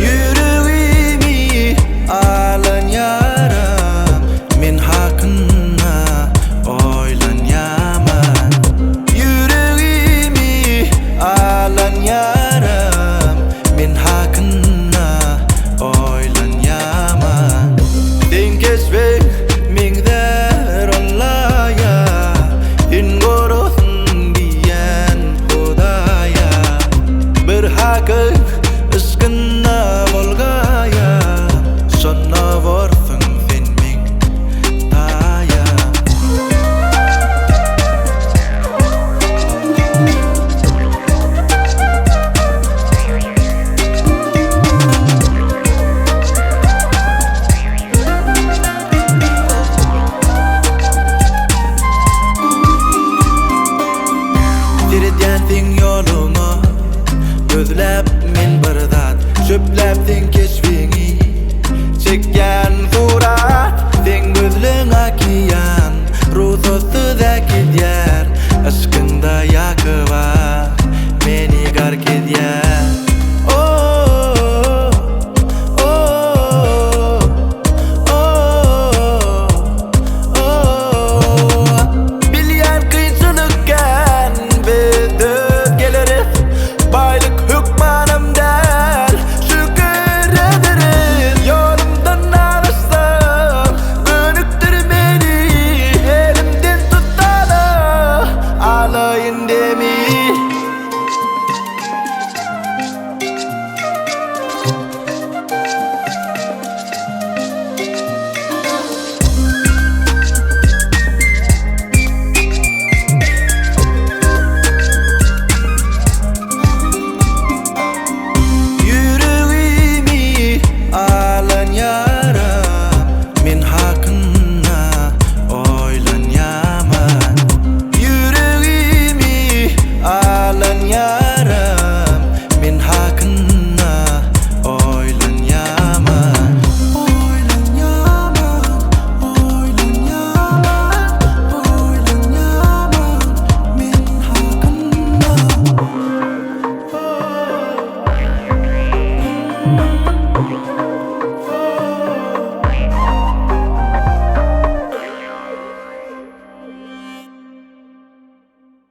Yüreğimi alan yaram, men hakkında oylanyamam. Yüreğimi alan yaram, men hakkında oylanyamam. Dengesbek mingder Allah'a, in gorotun diyen Hudaya. Bir hakkı ıskınna volgaya, sonna varsın sen min taya. Diridyan sen yoluna, gözlep men bir zat, söplep sen